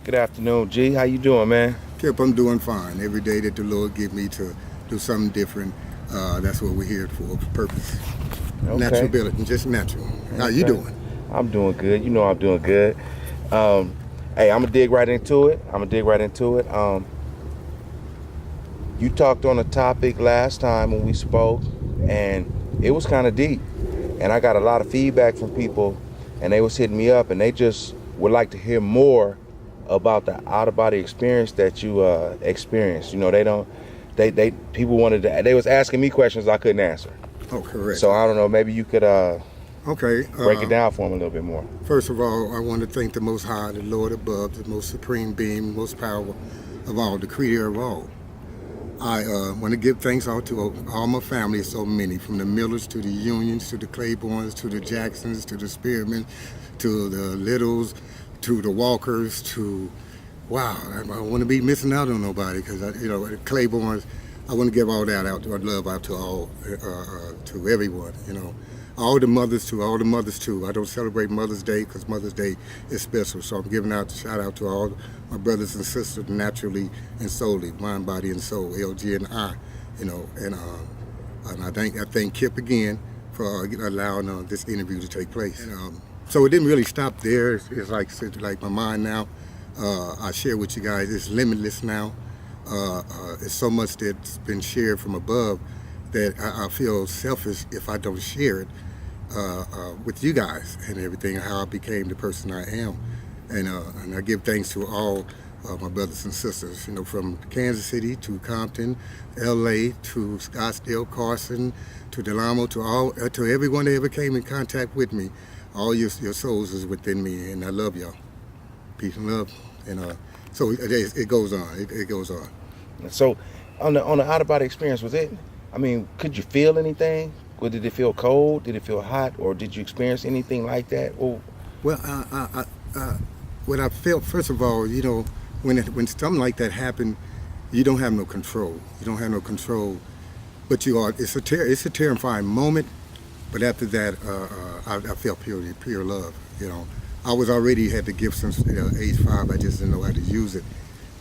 Good afternoon, G. How you doing, man? Kip, I'm doing fine. Every day that the Lord give me to do something different, that's what we're here for purpose. Okay. Natural ability, just natural. How you doing? I'm doing good. You know I'm doing good. Hey, I'm gonna dig right into it. You talked on a topic last time when we spoke, and it was kind of deep. And I got a lot of feedback from people, and they was hitting me up, and they just would like to hear more about the out-of-body experience that you experienced. You know, people wanted to, they was asking me questions I couldn't answer. Oh, correct. So I don't know, maybe you could break it down for them a little bit more. First of all, I want to thank the Most High, the Lord above, the most supreme being, most powerful of all, the creator of all. I want to give thanks out to all my family, so many, from the Millers to the Unions to the Claibornes to the Jacksons to the Spearmen to the Littles to the Walkers to, wow, I don't want to be missing out on nobody, because, the Claibornes, I want to give all that out, love out to all, to everyone, all the mothers too. I don't celebrate Mother's Day because Mother's Day is special, so I'm giving out shout out to all my brothers and sisters, naturally and solely, mind, body, and soul, LG and I, and I thank Kip again for allowing this interview to take place. So it didn't really stop there. It's like my mind now. I share with you guys. It's limitless now. It's so much that's been shared from above that I feel selfish if I don't share it with you guys and everything, how I became the person I am. And I give thanks to all my brothers and sisters, from Kansas City to Compton, LA to Scottsdale, Carson, to Delamo, to everyone that ever came in contact with me. All your souls is within me, and I love y'all. Peace and love. And so it goes on. It goes on. So on the out-of-body experience, could you feel anything? Or did it feel cold? Did it feel hot? Or did you experience anything like that? Or... Well, what I felt, first of all, when something like that happened, you don't have no control. You don't have no control, but it's a terrifying moment. But after that, I felt pure love. I was already had the gift since age 5. I just didn't know how to use it.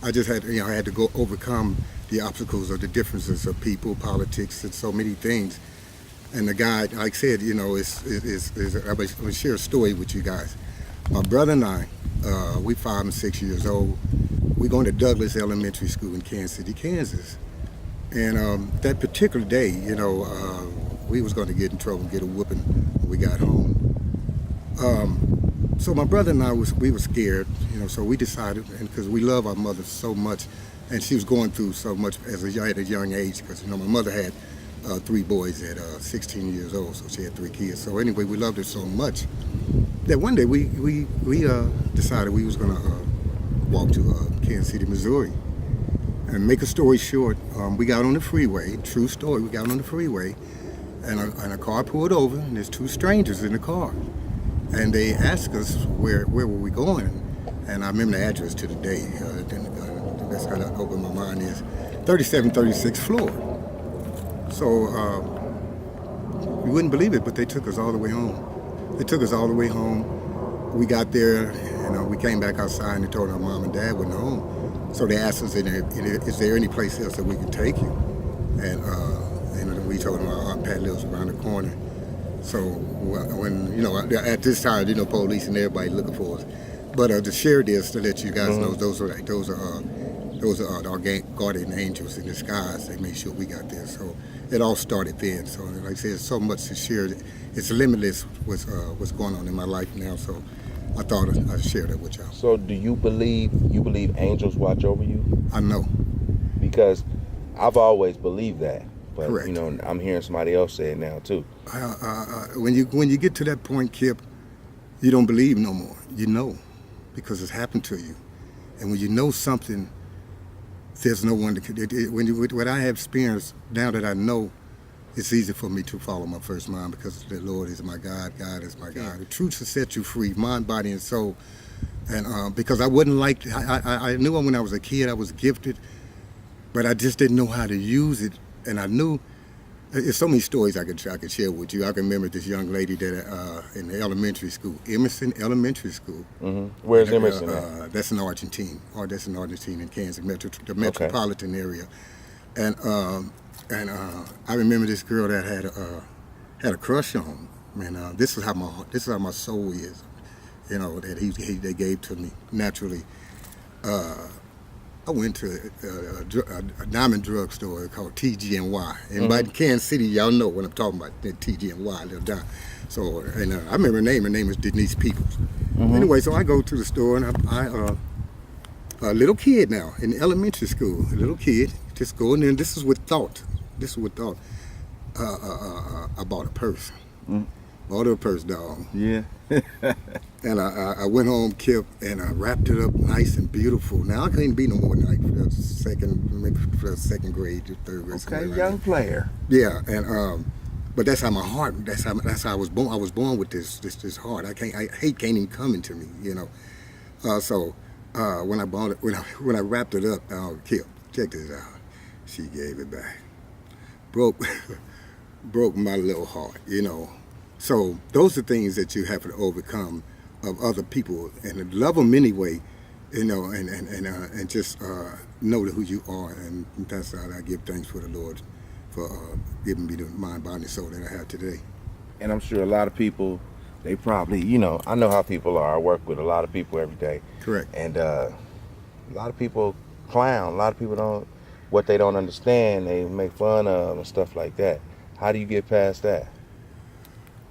I just had, I had to go overcome the obstacles of the differences of people, politics, and so many things. And the guy, like I said, I'm going to share a story with you guys. My brother and I, we 5 and 6 years old. We're going to Douglas Elementary School in Kansas City, Kansas. And that particular day, we was going to get in trouble and get a whooping when we got home. So my brother and I, we were scared, so we decided, and because we love our mother so much, and she was going through so much at a young age, because my mother had 3 boys at 16 years old, so she had 3 kids. So anyway, we loved her so much that one day we decided we was going to walk to Kansas City, Missouri. And make a story short, we got on the freeway, true story, we got on the freeway, and a car pulled over, and there's 2 strangers in the car. And they asked us where were we going, and I remember the address to the day. That's how that opened my mind is 3736 floor. So you wouldn't believe it, but they took us all the way home. We got there, we came back outside, and they told our mom and dad wasn't home. So they asked us, is there any place else that we could take you? And we told them our Aunt Pat lives around the corner. So when, at this time, police and everybody looking for us. But to share this, to let you guys know, those are our guardian angels in disguise. They made sure we got there. So it all started then. So like I said, so much to share. It's limitless what's going on in my life now. So I thought I'd share that with y'all. So do you believe angels watch over you? I know. Because I've always believed that, but Correct. I'm hearing somebody else say it now too. When you get to that point, Kip, you don't believe no more. You know, because it's happened to you, and when you know something, there's no one to. What I have experienced now that I know, it's easy for me to follow my first mind because the Lord is my God. God is my God. The truth will set you free, mind, body, and soul. And because I wouldn't like, I knew when I was a kid I was gifted, but I just didn't know how to use it. And I knew there's so many stories I could share with you. I can remember this young lady that in the elementary school, Emerson Elementary School. Mm-hmm. Where's Emerson at? That's in Argentina, in Kansas, the metropolitan area. And I remember this girl that had a crush on me. And this is how my soul is, that they gave to me naturally. I went to a diamond drugstore called TG&Y. And by Kansas City, y'all know what I'm talking about, the TG&Y, little down. So, and I remember her name. Her name was Denise Peoples. Anyway, so I go to the store, and I a little kid now, in elementary school, a little kid, just going in. This is with thought. I bought a purse. Bought her a purse, dog. Yeah. And I went home, Kip, and I wrapped it up nice and beautiful. Now I couldn't be no more than like second grade, third grade. Okay, young player. Yeah, and but that's how my heart. That's how I was born. I was born with this heart. Hate can't even come into me, So when I bought it, when I wrapped it up, Kip, check this out. She gave it back. Broke my little heart, So those are things that you have to overcome of other people and love them anyway, and just know who you are. And that's how I give thanks for the Lord for giving me the mind, body, and soul that I have today. And I'm sure a lot of people, they probably, I know how people are. I work with a lot of people every day. Correct. And a lot of people clown. A lot of people what they don't understand, they make fun of and stuff like that. How do you get past that?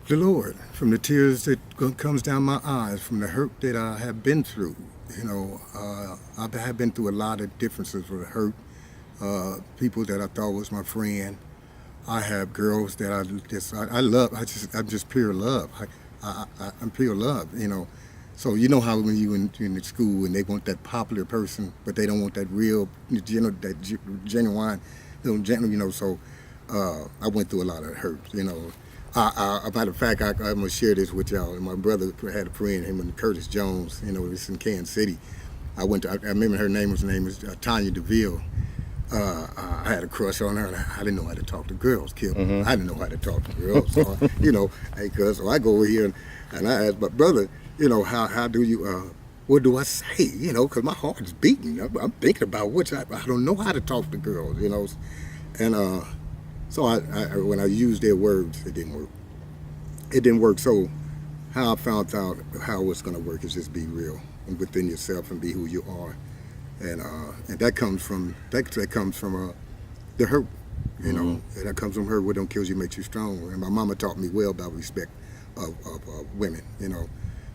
The Lord, from the tears that comes down my eyes, from the hurt that I have been through. I have been through a lot of differences with hurt. People that I thought was my friend. I have girls that I love. I'm just pure love. I'm pure love. So how when you in the school and they want that popular person, but they don't want that real, that genuine, So I went through a lot of hurt. A matter of fact, I'm gonna share this with y'all. My brother had a friend, him and Curtis Jones. It's in Kansas City. I remember her name was Tanya DeVille. I had a crush on her, and I didn't know how to talk to girls, Kip. I didn't know how to talk to girls. So, hey, cuz, so I go over here and I ask my brother, how do you, what do I say? Because my heart is beating. I'm thinking about I don't know how to talk to girls, And so when I used their words, it didn't work. It didn't work. So how I found out how it's going to work is just be real and within yourself and be who you are. And that comes from the hurt, And that comes from hurt. What don't kill you makes you stronger. And my mama taught me well about respect of women.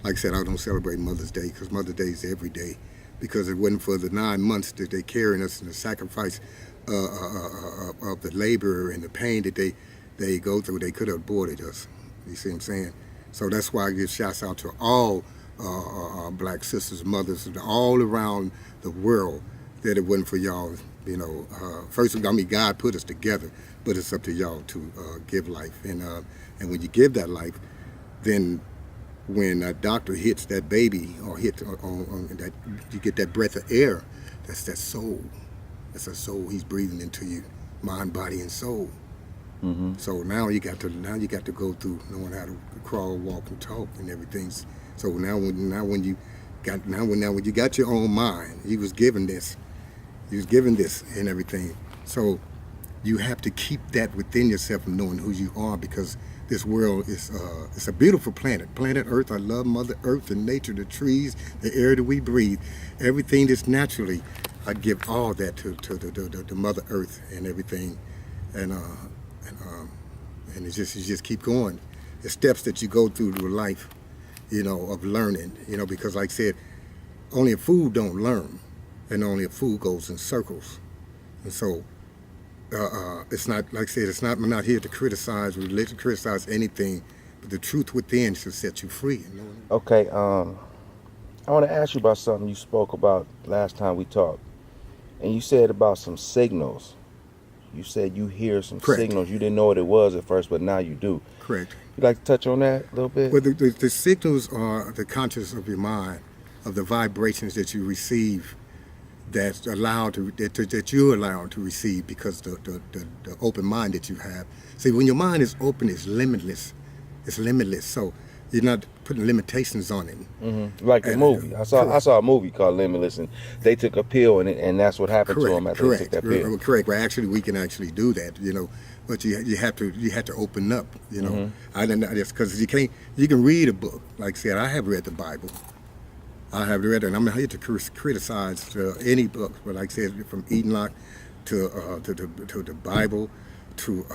Like I said, I don't celebrate Mother's Day because Mother's Day is every day. Because it wasn't for the 9 months that they carrying us and the sacrifice of the labor and the pain that they go through, they could have aborted us. You see what I'm saying? So that's why I give shouts out to all black sisters, mothers, all around the world. That it wasn't for y'all, First, God put us together, but it's up to y'all to give life. And when you give that life, then when a doctor hits that baby or hits on that, you get that breath of air. That's that soul. That's a soul He's breathing into you, mind, body, and soul. So now you got to go through knowing how to crawl, walk, and talk, and everything. So now when you got your own mind, you was given this and everything. So you have to keep that within yourself and knowing who you are, because this world is it's a beautiful planet. Planet Earth. I love Mother Earth, the nature, the trees, the air that we breathe, everything that's naturally. I give all that to the Mother Earth and everything, and you just keep going. The steps that you go through life, of learning, because like I said, only a fool don't learn, and only a fool goes in circles. And so it's not, like I said, I'm not here to criticize religion, criticize anything, but the truth within should set you free. Okay, I want to ask you about something you spoke about last time we talked. And you said about some signals. You said you hear some Correct. signals. You didn't know what it was at first, but now you do. Correct. You'd like to touch on that a little bit? Well, the signals are the conscious of your mind, of the vibrations that you receive, that you're allowed to receive because the open mind that you have. See, when your mind is open, it's limitless. It's limitless. So you're not putting limitations on it. Mm-hmm. Like the movie. I saw a movie called Limitless, and they took a pill, and that's what happened to them after they took that pill. Correct. Well, actually, we can actually do that, but you have to open up, Mm-hmm. I didn't know this because you can read a book. Like I said, I have read the Bible. I have read it, and I'm not here to criticize any book, but like I said, from Enoch to the Bible to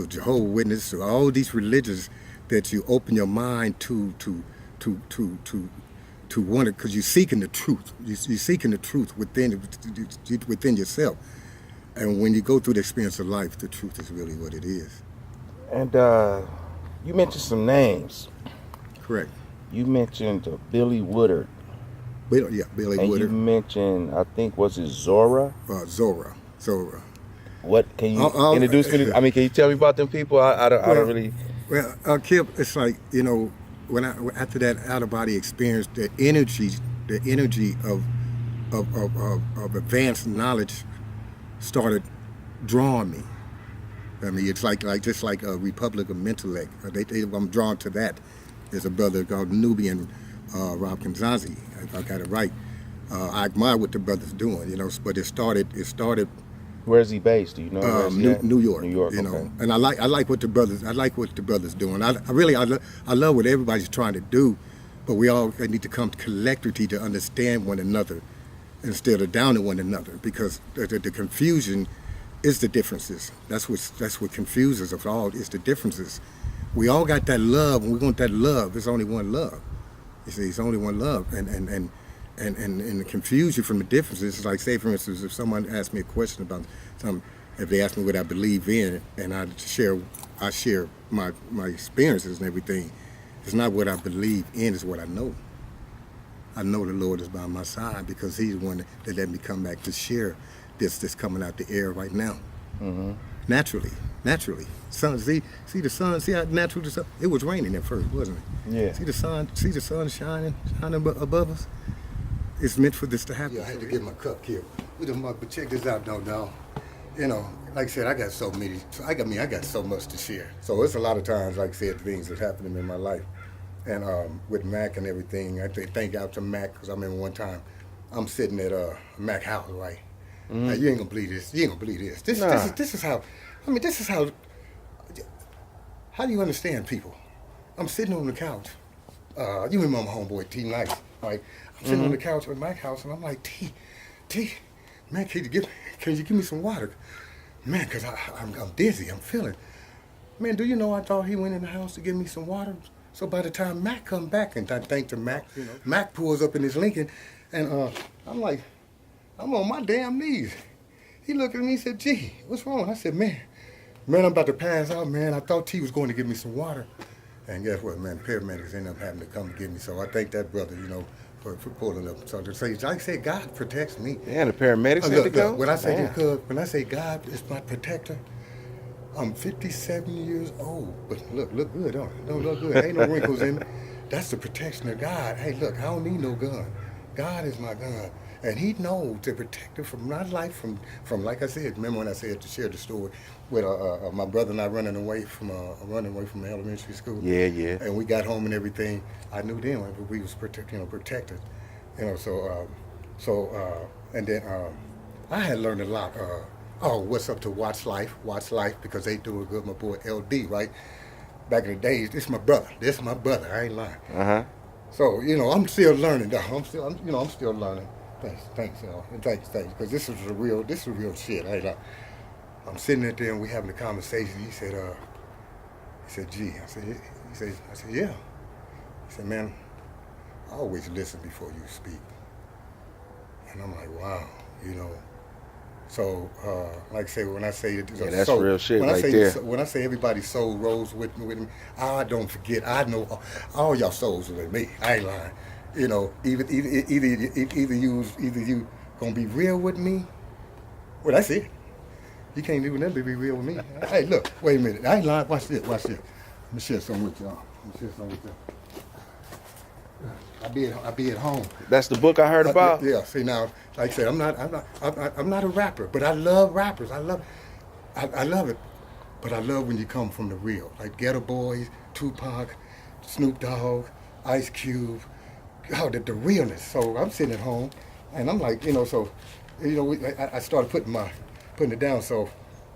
Jehovah's Witness, to all these religions, that you open your mind to want it, because you're seeking the truth. You're seeking the truth within yourself. And when you go through the experience of life, the truth is really what it is. And you mentioned some names. Correct. You mentioned Billy Woodard. Billy and Woodard. You mentioned, I think, was it Zora? Zora. What can you introduce me? Can you tell me about them people? I don't really. Well, Kip, it's like, when after that out of body experience, the energy of advanced knowledge started drawing me. I mean, it's just like a Republic of Intellect. I'm drawn to that. There's a brother called Nubian Rob Kanzazi, if I got it right. I admire what the brother's doing, but it started. Where's he based? Do you know? New York. New York. Okay. And I like what the brothers doing. I love what everybody's trying to do, but we all need to come collectively to understand one another instead of downing one another, because the confusion is the differences. That's what confuses us all, is the differences. We all got that love, and we want that love. There's only one love. You see, it's only one love, and the confusion from the differences is like, say, for instance, if someone asked me a question about something, if they ask me what I believe in, and I share my experiences and everything, it's not what I believe in, it's what I know. I know the Lord is by my side, because He's the one that let me come back to share this coming out the air right now. Mm-hmm. Naturally. Sun, see the sun. See how natural the sun. It was raining at first, wasn't it? Yeah. See the sun shining above us. It's meant for this to happen. Yeah, I had to get my cup here. But check this out, though. Like I said, I got so much to share. So it's a lot of times, like I said, things that happening in my life, and with Mac and everything. I thank God to Mac, because I remember one time I'm sitting at Mac house, right? Mm-hmm. Now, you ain't gonna believe this. This is how. This is how. How do you understand people? I'm sitting on the couch. You remember my homeboy T Nice, right? I'm sitting on the couch at Mac's house, and I'm like, T, man, can you give me some water? Man, because I'm dizzy, I'm feeling. Man, do you know I thought he went in the house to give me some water? So by the time Mac come back, and I thank to Mac, Mac pulls up in his Lincoln, and I'm like, I'm on my damn knees. He looked at me and said, gee, what's wrong? I said, man, I'm about to pass out, man. I thought T was going to give me some water. And guess what, man? Paramedics ended up having to come and get me. So I thank that brother, for pulling up. So to say, like I said, God protects me. Yeah, the paramedics had to come? When I say God is my protector, I'm 57 years old. But look good, don't it? Don't look good. Ain't no wrinkles in me. That's the protection of God. Hey, look, I don't need no gun. God is my gun. And He knows to protect her from my life, from like I said, remember when I said to share the story with my brother and I running away from elementary school. Yeah. And we got home and everything. I knew then we was protected. And then I had learned a lot. What's up to Watch Life, because they do it good. My boy LD, right? Back in the days, this is my brother. I ain't lying. Uh-huh. So I'm still learning. I'm still learning. Thanks, y'all, and thanks, because this is real shit. I'm sitting there and we having a conversation. He said, gee, I said, yeah. He said, man, always listen before you speak. And I'm like, wow, you know. So, like I say, when I say that's real shit right there. When I say everybody's soul rose with me, I don't forget. I know all y'all souls are with me. I ain't lying. You know, either you gonna be real with me. Well, that's it. You can't even never be real with me. Hey, look, wait a minute. I ain't lying. Watch this. Watch this. Let me share something with y'all. I be at home. That's the book I heard about. Yeah. See now, like I said, I'm not a rapper, but I love rappers. I love it. But I love when you come from the real, like Ghetto Boys, Tupac, Snoop Dogg, Ice Cube. Oh, the realness. So I'm sitting at home, and I'm like, I started putting it down. So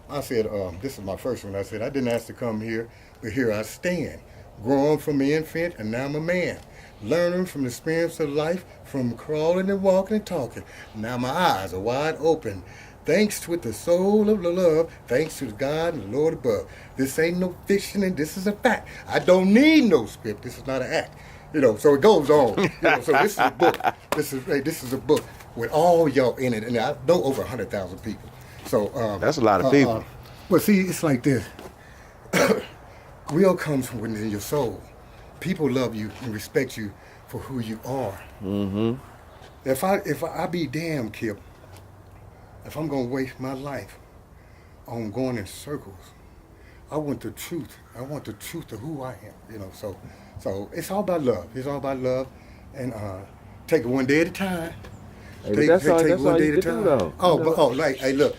I said, this is my first one. I said, I didn't ask to come here, but here I stand, growing from an infant, and now I'm a man. Learning from the experience of life, from crawling and walking and talking. Now my eyes are wide open. Thanks with the soul of the love, thanks to God and the Lord above. This ain't no fiction and this is a fact. I don't need no script. This is not an act. So it goes on. So this is a book. This is a book with all y'all in it, and I know over 100,000 people. So that's a lot of people. But see, it's like this. Real comes from within your soul. People love you and respect you for who you are. Mm-hmm. If I be damned, Kip, if I'm gonna waste my life on going in circles, I want the truth. I want the truth of who I am. So it's all about love. It's all about love, and take it one day at a time. Hey, that's all you can do, though. Hey, look,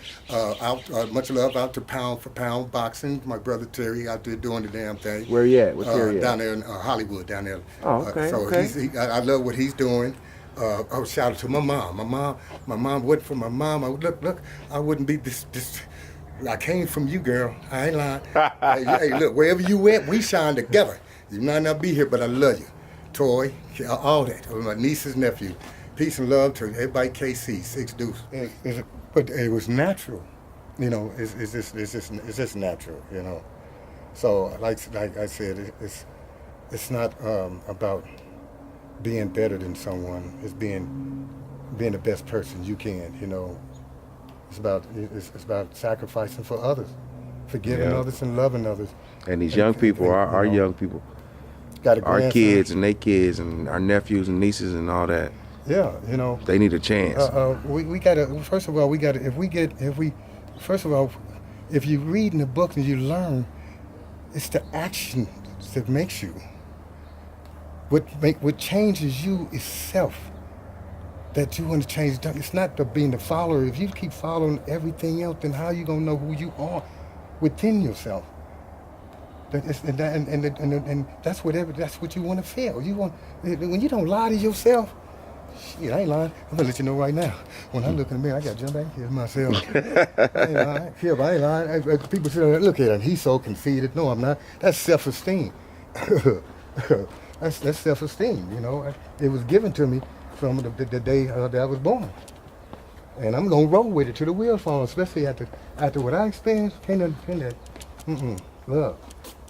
much love out to Pound for Pound Boxing. My brother Terry out there doing the damn thing. Where you at? What's Terry down there in Hollywood, down there. Oh, okay. I love what he's doing. Shout out to my mom. My mom wasn't for my mom. Look, I wouldn't be this. I came from you, girl. I ain't lying. hey, look, wherever you at, we shine together. You might not be here, but I love you. Toy, all that. My niece's nephew. Peace and love to everybody. KC, 6 Deuce. But it was natural, It's just natural, So like I said, it's not about being better than someone. It's being the best person you can. It's about sacrificing for others, forgiving others and loving others. And these young people, our young people, our kids and their kids and our nephews and nieces and all that. Yeah, they need a chance. We gotta. First of all, we gotta. If you read in the book and you learn, it's the action that makes you. What changes you is self. That you want to change. It's not being the follower. If you keep following everything else, then how you gonna know who you are within yourself? And that's what you want to feel. When you don't lie to yourself. Shit, I ain't lying. I'm gonna let you know right now. When I look in the mirror, I gotta jump back and kill myself. I ain't lying. I ain't lying. People say, look at him, he's so conceited. No, I'm not. That's self-esteem. that's self-esteem, It was given to me from the day that I was born. And I'm gonna roll with it till the wheels fall, especially after what I experienced. Love.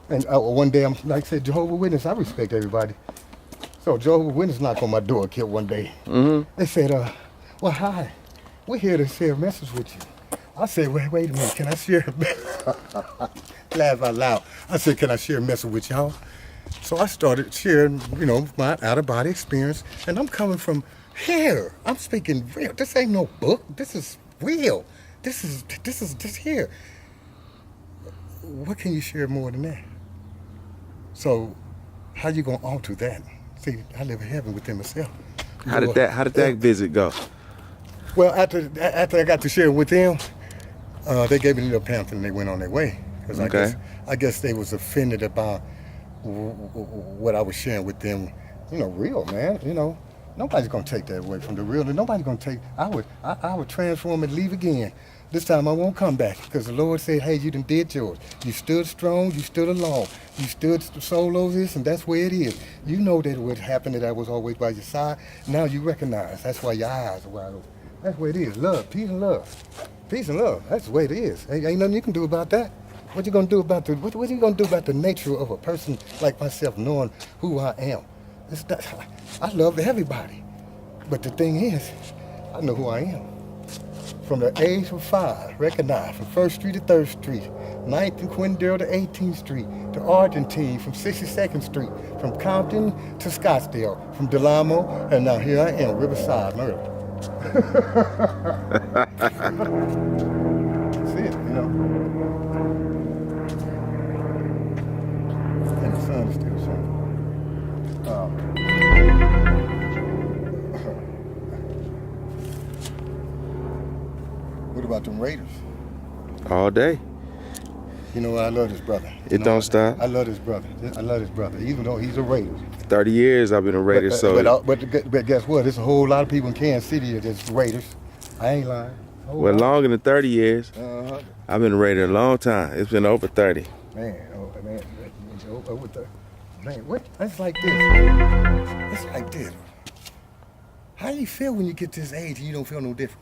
And one day, I'm like I said, Jehovah's Witness, I respect everybody. So Jehovah's Witness knocked on my door, Kip, one day. Mm-hmm. They said, well, hi, we're here to share a message with you. I said, wait a minute, can I share a message? Laugh out loud. I said, can I share a message with y'all? So I started sharing, my out-of-body experience, and I'm coming from here. I'm speaking real. This ain't no book. This is real. This is here. What can you share more than that? So how you gonna alter that? See, I live in heaven within myself. How did that visit go? Well, after I got to share with them, they gave me a little pamphlet and they went on their way. Because I guess they was offended about what I was sharing with them. Real, man. Nobody's gonna take that away from the real. And nobody's gonna take. I would transform and leave again. This time I won't come back because the Lord said, hey, you done did yours. You stood strong, you stood alone. You stood solo this, and that's where it is. You know that what happened, that I was always by your side. Now you recognize. That's why your eyes are wide open. That's where it is. Love, peace and love. Peace and love. That's the way it is. Ain't nothing you can do about that. What you gonna do about what you gonna do about the nature of a person like myself, knowing who I am? It's not, I love everybody. But the thing is, I know who I am. From the age of 5, recognize from 1st Street to 3rd Street, 9th and Quindale to 18th Street, to Argentine, from 62nd Street, from Compton to Scottsdale, from Delamo, and now here I am, Riverside, Murda. That's it, you know. And the sun is still shining. What about them Raiders? All day. You know what? I love this brother. It don't stop. I love this brother. I love this brother, even though he's a Raider. 30 years I've been a Raider, But guess what? There's a whole lot of people in Kansas City that's Raiders. I ain't lying. Well, longer than 30 years. Uh-huh. I've been a Raider a long time. It's been over 30. Man, it's over 30. Man, what? It's like this. It's like this. How do you feel when you get this age and you don't feel no different?